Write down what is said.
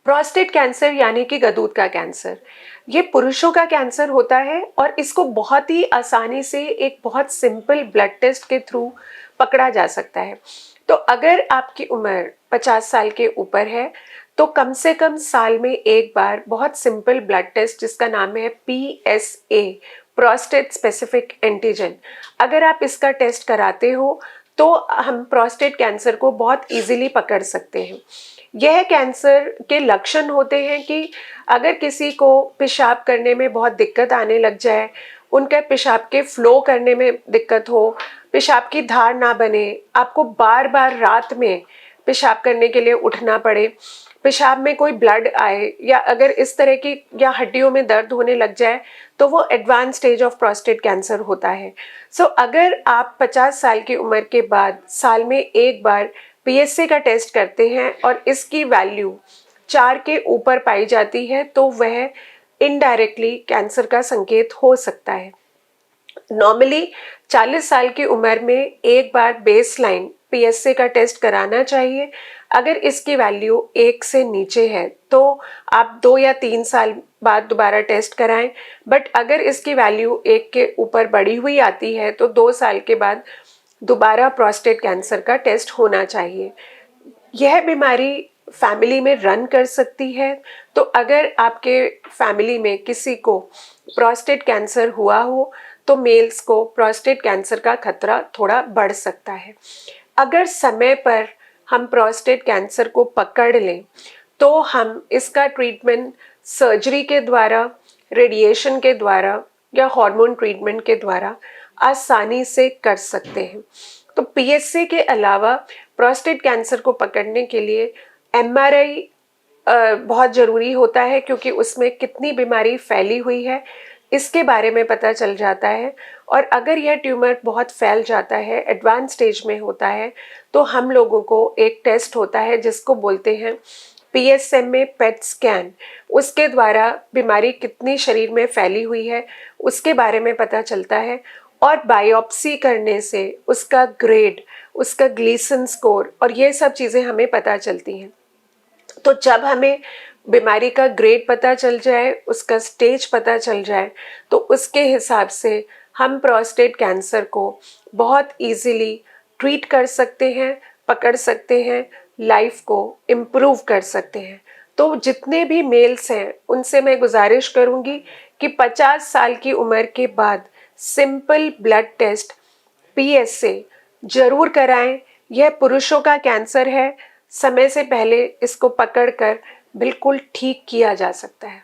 Prostate cancer यानी कि गदूद का कैंसर, ये पुरुषों का कैंसर होता है और इसको बहुत ही आसानी से एक बहुत सिंपल ब्लड टेस्ट के थ्रू पकड़ा जा सकता है। तो अगर आपकी उम्र 50 साल के ऊपर है तो कम से कम साल में एक बार बहुत सिंपल ब्लड टेस्ट जिसका नाम है PSA, प्रोस्टेट स्पेसिफिक एंटीजन, अगर आप इसका टेस्ट कराते हो तो हम प्रोस्टेट कैंसर को बहुत इजीली पकड़ सकते हैं। यह कैंसर के लक्षण होते हैं कि अगर किसी को पेशाब करने में बहुत दिक्कत आने लग जाए, उनके पेशाब के फ्लो करने में दिक्कत हो, पेशाब की धार ना बने, आपको बार बार रात में पेशाब करने के लिए उठना पड़े, पेशाब में कोई ब्लड आए, या अगर इस तरह की या हड्डियों में दर्द होने लग जाए तो वो advance stage of prostate cancer होता है। सो अगर आप 50 साल की उम्र के बाद साल में एक बार PSA का टेस्ट करते हैं और इसकी वैल्यू 4 के ऊपर पाई जाती है तो वह इनडायरेक्टली कैंसर का संकेत हो सकता है। नॉर्मली 40 साल की उम्र में एक बार बेसलाइन PSA का टेस्ट कराना चाहिए। अगर इसकी वैल्यू 1 से नीचे है तो आप 2 या 3 साल बाद दोबारा टेस्ट कराएं, बट अगर इसकी वैल्यू 1 के ऊपर बढ़ी हुई आती है तो 2 साल के बाद दोबारा प्रोस्टेट कैंसर का टेस्ट होना चाहिए। यह बीमारी फैमिली में रन कर सकती है, तो अगर आपके फैमिली में किसी को प्रोस्टेट कैंसर हुआ हो तो मेल्स को प्रोस्टेट कैंसर का खतरा थोड़ा बढ़ सकता है। अगर समय पर हम प्रोस्टेट कैंसर को पकड़ लें तो हम इसका ट्रीटमेंट सर्जरी के द्वारा, रेडिएशन के द्वारा या हार्मोन ट्रीटमेंट के द्वारा आसानी से कर सकते हैं। तो PSA के अलावा प्रोस्टेट कैंसर को पकड़ने के लिए MRI बहुत ज़रूरी होता है, क्योंकि उसमें कितनी बीमारी फैली हुई है इसके बारे में पता चल जाता है। और अगर यह ट्यूमर बहुत फैल जाता है, एडवांस स्टेज में होता है, तो हम लोगों को एक टेस्ट होता है जिसको बोलते हैं PSMA PET स्कैन। उसके द्वारा बीमारी कितनी शरीर में फैली हुई है उसके बारे में पता चलता है, और बायोप्सी करने से उसका ग्रेड, उसका ग्लीसन स्कोर और ये सब चीज़ें हमें पता चलती हैं। तो जब हमें बीमारी का ग्रेड पता चल जाए, उसका स्टेज पता चल जाए, तो उसके हिसाब से हम प्रोस्टेट कैंसर को बहुत इजीली ट्रीट कर सकते हैं, पकड़ सकते हैं, लाइफ को इम्प्रूव कर सकते हैं। तो जितने भी मेल्स हैं उनसे मैं गुजारिश करूंगी कि 50 साल की उम्र के बाद सिंपल ब्लड टेस्ट PSA जरूर कराएं। यह पुरुषों का कैंसर है, समय से पहले इसको पकड़कर बिल्कुल ठीक किया जा सकता है।